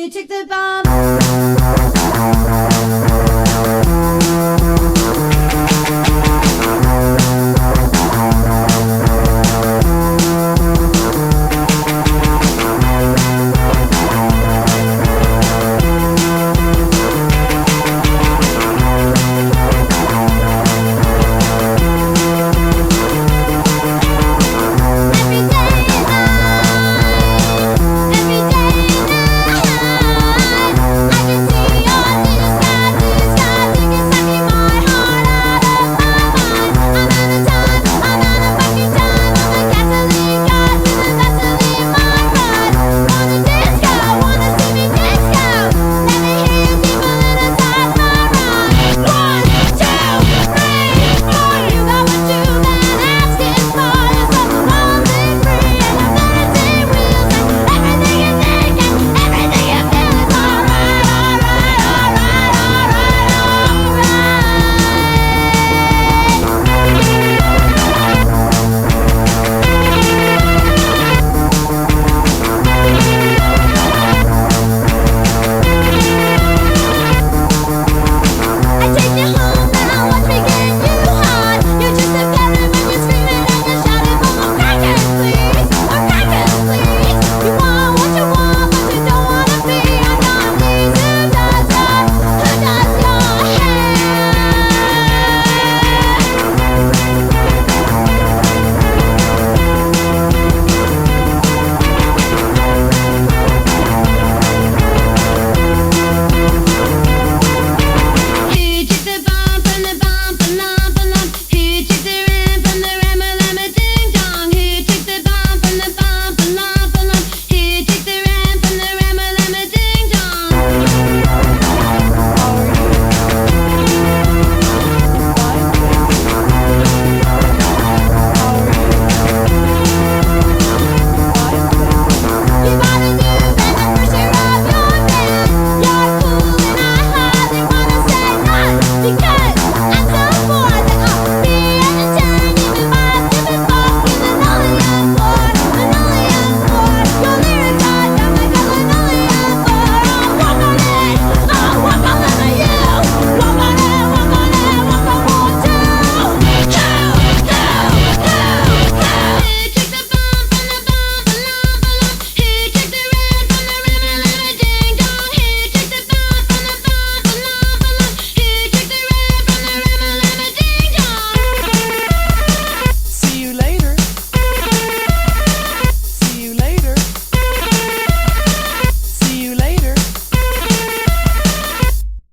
He took the bomb.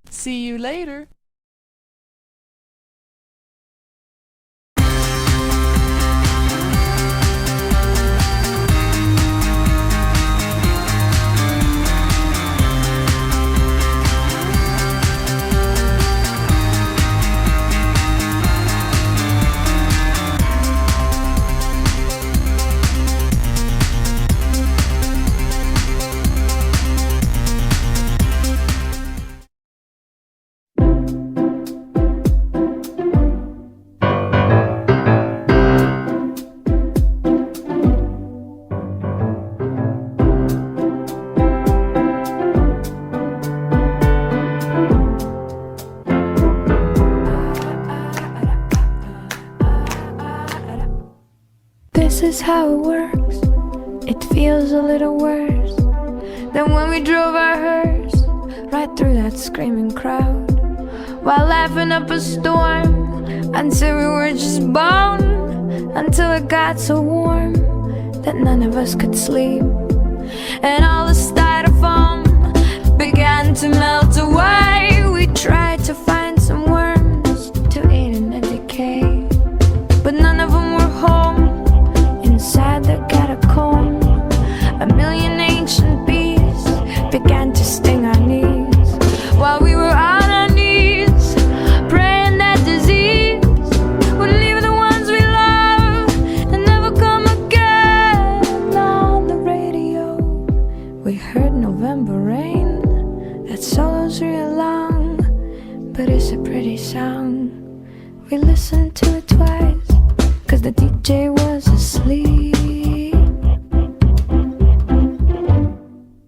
See you later. This is how it works. It feels a little worse than when we drove our hearse right through that screaming crowd, while laughing up a storm until we were just bone, until it got so warm that none of us could sleep, and all the styrofoam began to melt away. We tried to find some worms to eat in the decay, but none of them were home. Inside the catacomb, a million ancient bees began to sting our knees, while we were on our knees, praying that disease would leave the ones we love and never come again. On the radio, we heard November rain. That solo's real long, but it's a pretty song. We listened to it twice, 'cause the DJ was asleep.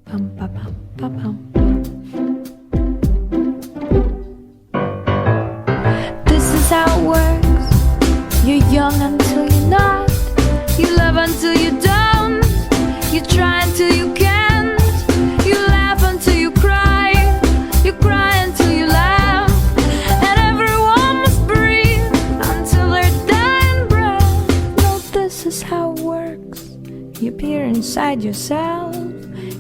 Bum, ba, bum, ba, bum. inside yourself.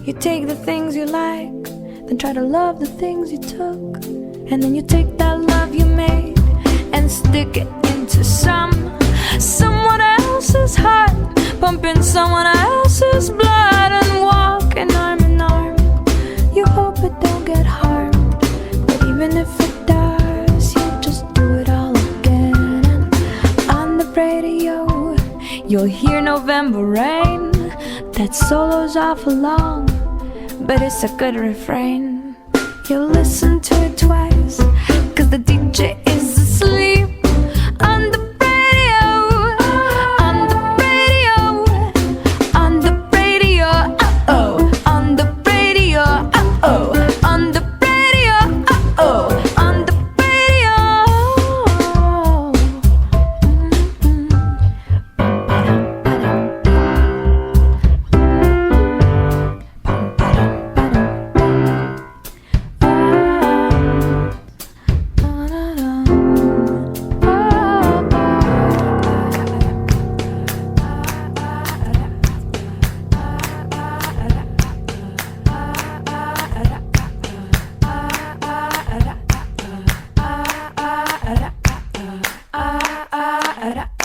You take the things you like, then try to love the things you took. And then you take that love you made and stick it into someone else's heart, pumping someone else's blood, and walking arm in arm. You hope it don't get harmed, but even if it does, you just do it all again. And on the radio, you'll hear November Rain. That solo's awful long, but it's a good refrain. You'll listen to it twice, cause the DJ is asleep. On the radio, on the radio, on the radio, uh-oh. On the radio, uh-oh. On the radio, uh-oh. On the radio. Ah, ah, ah, ah, ah, ah, ah, ah.